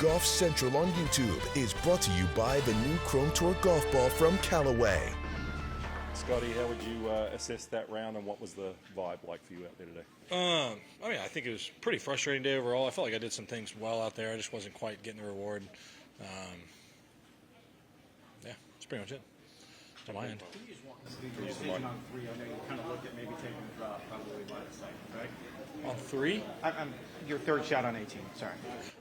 Golf Central on YouTube is brought to you by the new Chrome Tour golf ball from Callaway. Scottie, how would you assess that round, and what was the vibe like for you out there today? I mean, I think it was a pretty frustrating day overall. I felt like I did some things well out there. I just wasn't quite getting the reward. Yeah, that's pretty much it. On my end. Can you just walk us through your decision on 3? I know you kind of looked at maybe taking the drop probably by the second, right? On 3? Your third shot on 18, sorry.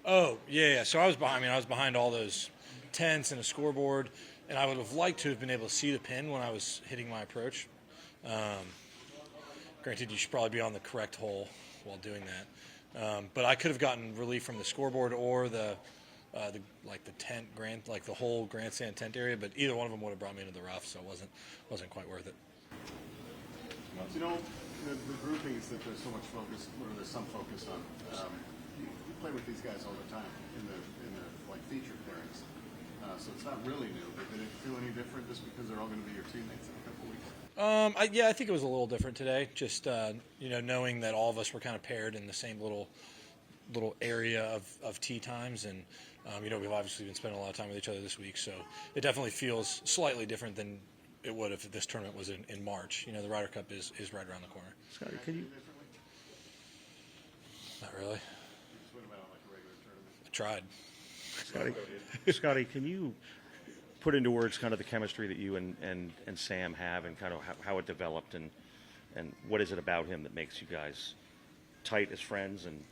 Oh, yeah. So I was behind all those tents and a scoreboard, and I would have liked to have been able to see the pin when I was hitting my approach. Granted, you should probably be on the correct hole while doing that. But I could have gotten relief from the scoreboard or the tent the whole grandstand tent area, but either one of them would have brought me into the rough, so it wasn't quite worth it. You know, the groupings that there's so much focus, or there's some focus on. You play with these guys all the time in the feature pairings, so it's not really new. But did it feel any different just because they're all going to be your teammates in a couple weeks? I think it was a little different today. Just knowing that all of us were kind of paired in the same little area of tee times, and we've obviously been spending a lot of time with each other this week, so it definitely feels slightly different than it would if this tournament was in March. The Ryder Cup is right around the corner. Scottie, can you? Not really. Just went about like a regular tournament. I tried. Scottie, can you put into words kind of the chemistry that you and Sam have, and kind of how it developed, and what is it about him that makes you guys tight as friends and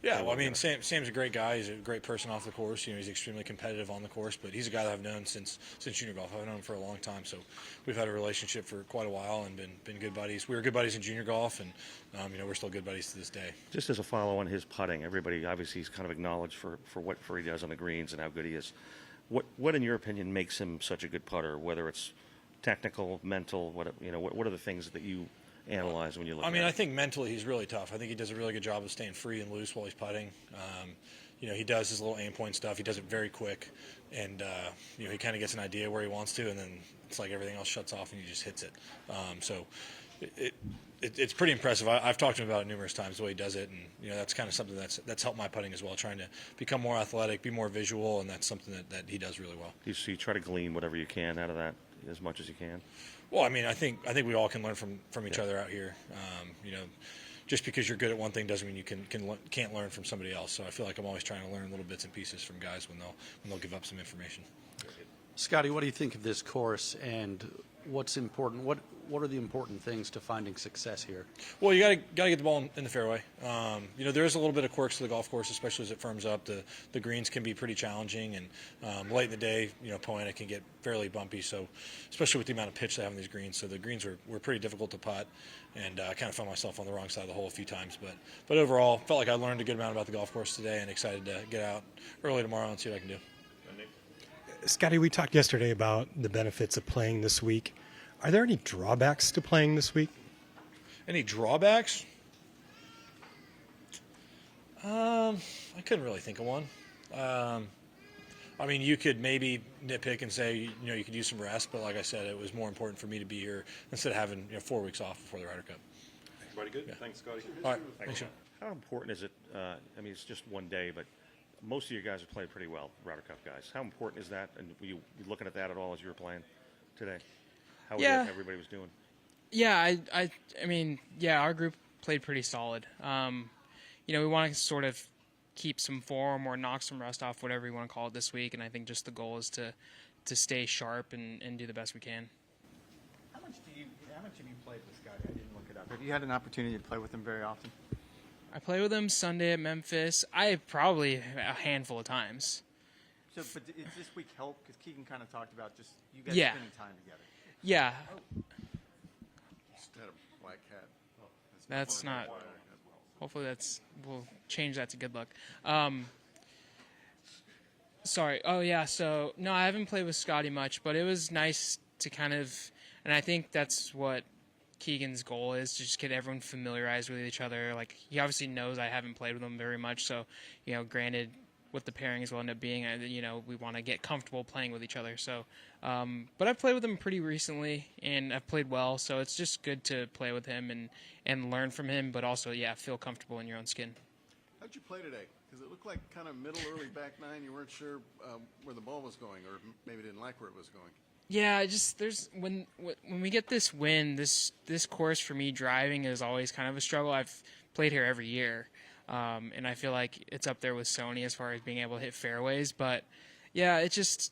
Yeah, well, I mean, Sam's a great guy. He's a great person off the course. He's extremely competitive on the course, but he's a guy that I've known since junior golf. I've known him for a long time, so we've had a relationship for quite a while and been good buddies. We were good buddies in junior golf, and we're still good buddies to this day. Just as a follow on his putting, everybody obviously he's kind of acknowledged for what he does on the greens and how good he is. What in your opinion makes him such a good putter? Whether it's technical, mental, what are the things that you analyze when you look at it? I think mentally he's really tough. I think he does a really good job of staying free and loose while he's putting. He does his little aim point stuff. He does it very quick, and he kind of gets an idea where he wants to, and then it's like everything else shuts off and he just hits it. So it's pretty impressive. I've talked to him about it numerous times, the way he does it, and that's kind of something that's helped my putting as well, trying to become more athletic, be more visual, and that's something that he does really well. So you try to glean whatever you can out of that as much as you can. Well, I think we all can learn from each other out here. Just because you're good at one thing doesn't mean you can't learn from somebody else. So I feel like I'm always trying to learn little bits and pieces from guys when they'll give up some information. Scottie, what do you think of this course, and what's important? What are the important things to finding success here? Well, you gotta get the ball in the fairway. There is a little bit of quirks to the golf course, especially as it firms up. The greens can be pretty challenging, and late in the day, Poana can get fairly bumpy. So, especially with the amount of pitch they have on these greens, so the greens were pretty difficult to putt, and I kind of found myself on the wrong side of the hole a few times. But overall, felt like I learned a good amount about the golf course today, and excited to get out early tomorrow and see what I can do. Scottie, we talked yesterday about the benefits of playing this week. Are there any drawbacks to playing this week? Any drawbacks? I couldn't really think of one. You could maybe nitpick and say, you could use some rest, but like I said, it was more important for me to be here instead of having 4 weeks off before the Ryder Cup. Everybody good? Yeah. Thanks, Scottie. All right. Thanks, Sean. How important is it? It's just one day, but most of you guys have played pretty well, Ryder Cup guys. How important is that? And were you looking at that at all as you were playing today? How everybody was doing? Yeah, our group played pretty solid. We want to sort of keep some form or knock some rust off, whatever you want to call it this week, and I think just the goal is to stay sharp and do the best we can. How much have you played with Scottie? I didn't look it up. Have you had an opportunity to play with him very often? I play with him Sunday at Memphis. Probably a handful of times. So, but does this week help? Because Keegan kind of talked about just you guys spending time together. Yeah. Just had a black hat. That's not. Hopefully we'll change that to good luck. Sorry. Oh yeah. So no, I haven't played with Scottie much, but it was nice to kind of, and I think that's what Keegan's goal is, to just get everyone familiarized with each other. Like, he obviously knows I haven't played with him very much, so granted, what the pairings will end up being, we want to get comfortable playing with each other. So, but I've played with him pretty recently, and I've played well. So it's just good to play with him and learn from him, but also, feel comfortable in your own skin. How'd you play today? Because it looked like kind of middle, early back nine. You weren't sure where the ball was going, or maybe didn't like where it was going. Yeah, when we get this win, this course for me driving is always kind of a struggle. I've played here every year, and I feel like it's up there with Sony as far as being able to hit fairways. But yeah, it's just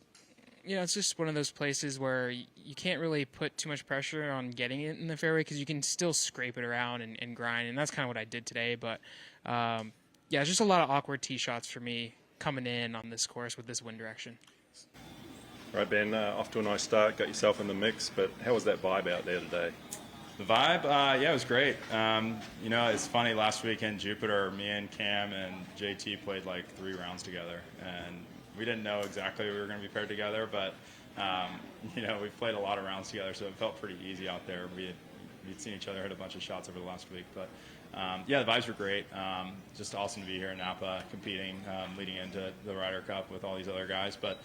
one of those places where you can't really put too much pressure on getting it in the fairway because you can still scrape it around and grind, and that's kind of what I did today. But yeah, it's just a lot of awkward tee shots for me coming in on this course with this wind direction. Right, Ben, off to a nice start, got yourself in the mix, but how was that vibe out there today? The vibe, yeah, it was great. It's funny, last weekend, Jupiter, me and Cam and JT played like 3 rounds together, and we didn't know exactly we were going to be paired together, but, we've played a lot of rounds together, so it felt pretty easy out there. We'd seen each other hit a bunch of shots over the last week, but yeah, the vibes were great. Just awesome to be here in Napa competing, leading into the Ryder Cup with all these other guys. But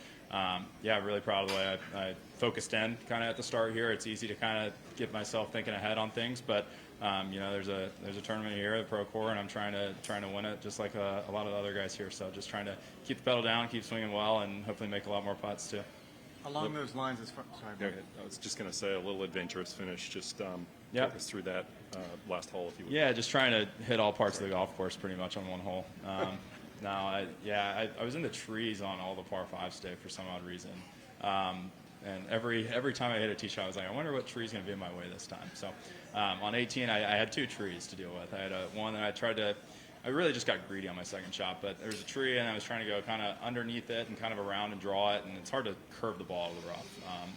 yeah, really proud of the way I focused in kind of at the start here. It's easy to kind of get myself thinking ahead on things, but there's a tournament here at Procore, and I'm trying to win it just like a lot of the other guys here. So just trying to keep the pedal down, keep swinging well, and hopefully make a lot more putts too. Along those lines, sorry. Go ahead. I was just going to say a little adventurous finish. Just Yep. talk us through that last hole, if you would. Yeah, just trying to hit all parts of the golf course pretty much on one hole. I was in the trees on all the par 5s today for some odd reason. And every time I hit a tee shot, I was like, I wonder what tree's going to be in my way this time. So on 18, I had 2 trees to deal with. I had one that I really just got greedy on my second shot, but there was a tree, and I was trying to go kind of underneath it and kind of around and draw it, and it's hard to curve the ball out of the rough,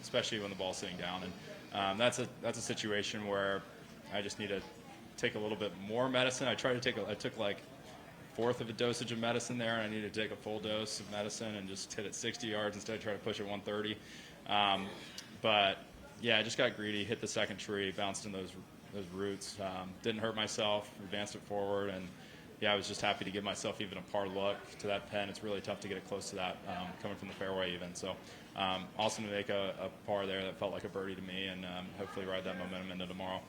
especially when the ball's sitting down. And that's a situation where I just need to take a little bit more medicine. I took like 1/4 of a dosage of medicine there, and I needed to take a full dose of medicine and just hit it 60 yards instead of trying to push it 130. But yeah, I just got greedy, hit the second tree, bounced in those roots, didn't hurt myself, advanced it forward, and yeah, I was just happy to give myself even a par look to that pin. It's really tough to get it close to that coming from the fairway even. So awesome to make a par there that felt like a birdie to me, and hopefully ride that momentum into tomorrow.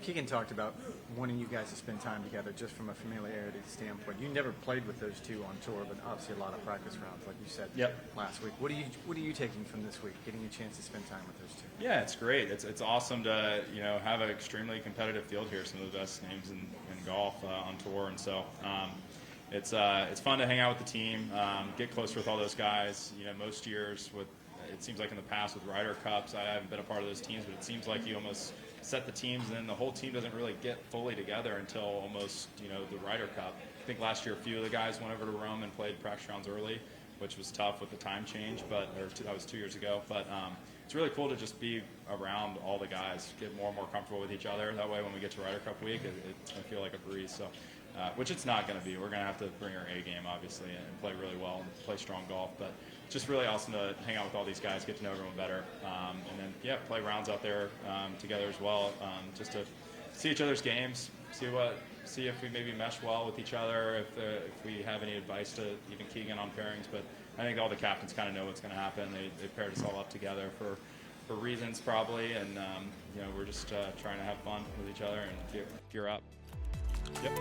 Keegan talked about wanting you guys to spend time together just from a familiarity standpoint. You never played with those two on tour, but obviously a lot of practice rounds, like you said last week. What are you taking from this week, getting a chance to spend time with those two? Yeah, it's great. It's awesome to have an extremely competitive field here. Some of the best names in golf on tour, and so it's fun to hang out with the team, get closer with all those guys. Most years it seems like in the past with Ryder Cups, I haven't been a part of those teams, but it seems like you almost set the teams, and then the whole team doesn't really get fully together until almost the Ryder Cup. I think last year a few of the guys went over to Rome and played practice rounds early, which was tough with the time change, that was 2 years ago. But it's really cool to just be around all the guys, get more and more comfortable with each other. That way when we get to Ryder Cup week, it's going to feel like a breeze. So, which it's not going to be. We're going to have to bring our A game, obviously, and play really well and play strong golf. But it's just really awesome to hang out with all these guys, get to know everyone better, and then, play rounds out there together as well, just to see each other's games, see if we maybe mesh well with each other, if we have any advice to even Keegan on pairings. But I think all the captains kind of know what's going to happen. They paired us all up together for reasons probably, and we're just trying to have fun with each other and gear up. Yep.